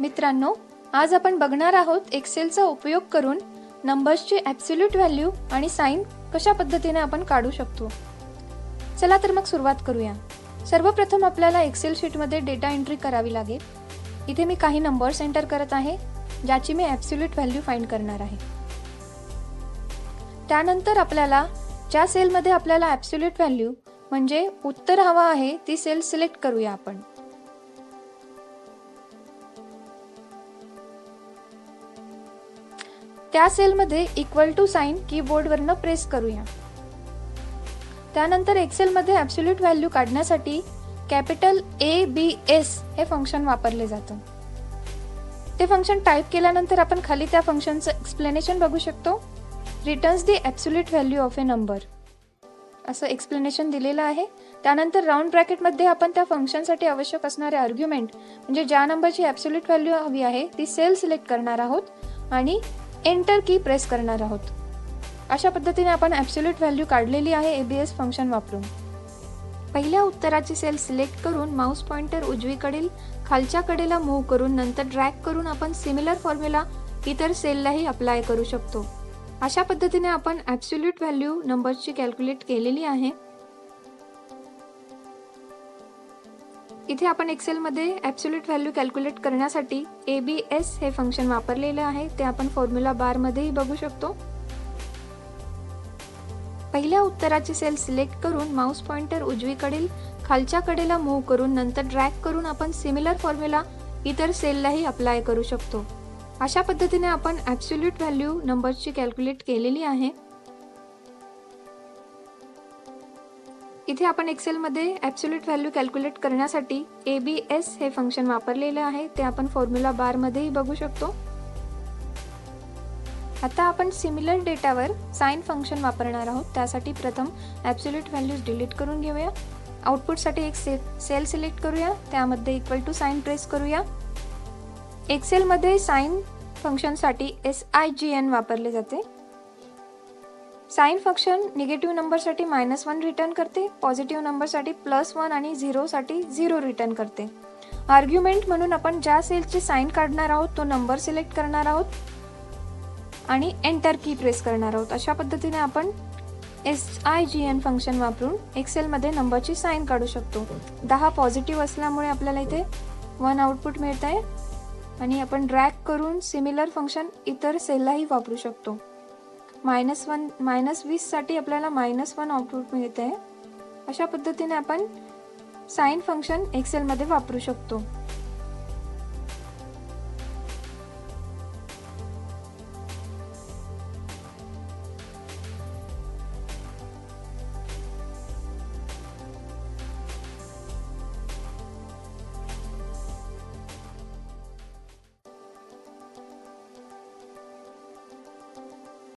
मित्रांनो, आज आपण बघणार आहोत एक्सेलचा उपयोग करून नंबर्सची ॲब्सोल्यूट व्हॅल्यू आणि साइन कशा पद्धतीने आपण काढू शकतो। चला तर मग सुरुवात करूया। सर्वप्रथम आपल्याला एक्सेल शीटमध्ये डेटा एंट्री करावी लागेल। इथे मी काही नंबर्स एंटर करत आहे ज्याची मी ॲब्सोल्यूट व्हॅल्यू फाइंड करणार आहे। त्यानंतर आपल्याला ज्या सेलमध्ये आपल्याला ॲब्सोल्यूट व्हॅल्यू म्हणजे उत्तर हवा आहे ती सेल सिलेक्ट करूया आपण। त्या सेलमध्ये इक्वल टू साइन कीबोर्डवरनं प्रेस करूया। त्यानंतर एक्सेलमध्ये ॲब्सोल्यूट व्हॅल्यू काढण्यासाठी कॅपिटल ABS हे फंक्शन वापरले जातं। ते फंक्शन टाइप केल्यानंतर आपण खाली त्या फंक्शनचं एक्सप्लेनेशन बघू शकतो। Returns the absolute value of A number असं एक्सप्लेनेशन दिलेलं आहे। त्यानंतर राउंड ब्रॅकेटमध्ये आपण त्या फंक्शनसाठी आवश्यक असणारे आर्ग्युमेंट म्हणजे ज्या नंबरची ॲब्सोल्यूट व्हॅल्यू हवी आहे ती सेल सिलेक्ट करणार आहोत आणि एंटर की प्रेस करणार आहोत। अशा पद्धतीने आपण ॲब्सोल्यूट व्हॅल्यू काढलेली आहे ABS फंक्शन वापरून। पहिल्या उत्तराची सेल सिलेक्ट करून माउस पॉइंटर उजवीकडील खालच्या कडेला मूव्ह करून नंतर ड्रॅग करून आपण सिमिलर फॉर्म्युला इतर सेललाही अप्लाय करू शकतो। अशा पद्धतीने आपण ॲब्सोल्यूट व्हॅल्यू नंबरची कॅल्क्युलेट केलेली आहे। इथे आपण एक्सेलमध्ये ॲब्सोल्यूट व्हॅल्यू कॅल्क्युलेट करण्यासाठी ABS हे फंक्शन वापरलेले आहे। ते आपण फॉर्म्युला बार मध्येही बघू शकतो। पहिल्या उत्तराची सेल सिलेक्ट करून माउस पॉइंटर उजवीकडील खालच्या कडेला मूव्ह करून नंतर ड्रॅग करून आपण सिमिलर फॉर्म्युला इतर सेललाही अप्लाय करू शकतो। अशा पद्धतीने आपण ॲब्सोल्यूट व्हॅल्यू नंबरची कॅल्क्युलेट केलेली आहे। इथे आपण एक्सेलमध्ये ॲब्सोल्यूट व्हॅल्यू कॅल्क्युलेट करण्यासाठी ABS हे फंक्शन वापरलेले आहे। ते आपण फॉर्म्युला बार मध्येही बघू शकतो। आता आपण सिमिलर डेटावर साइन फंक्शन वापरणार आहोत। त्यासाठी प्रथम ॲब्सोल्यूट व्हॅल्यूज डिलीट करून घेऊया। आउटपुटसाठी एक सेल सिलेक्ट करूया, त्यामध्ये इक्वल टू साइन प्रेस करूया। एक्सेलमध्ये साइन फंक्शनसाठी SIGN वापरले जाते। साइन फंक्शन निगेटिव्ह नंबरसाठी -1 रिटर्न करते, पॉझिटिव्ह नंबरसाठी +1 आणि 0 साठी 0 रिटर्न करते। आर्ग्युमेंट म्हणून आपण ज्या सेलची साइन काढणार आहोत तो नंबर सिलेक्ट करणार आहोत आणि एंटर की प्रेस करणार आहोत। अशा पद्धतीने आपण SIGN फंक्शन वापरून एक्सेलमध्ये नंबरची साइन काढू शकतो। 10 पॉझिटिव्ह असल्यामुळे आपल्याला इथे 1 आउटपुट मिळत आहे आणि आपण ड्रॅग करून सिमिलर फंक्शन इतर सेललाही वापरू शकतो। -20 साठी आपल्याला -1 आउटपुट मिळत आहे। अशा पद्धतीने आपण साइन फंक्शन एक्सेलमध्ये वापरू शकतो।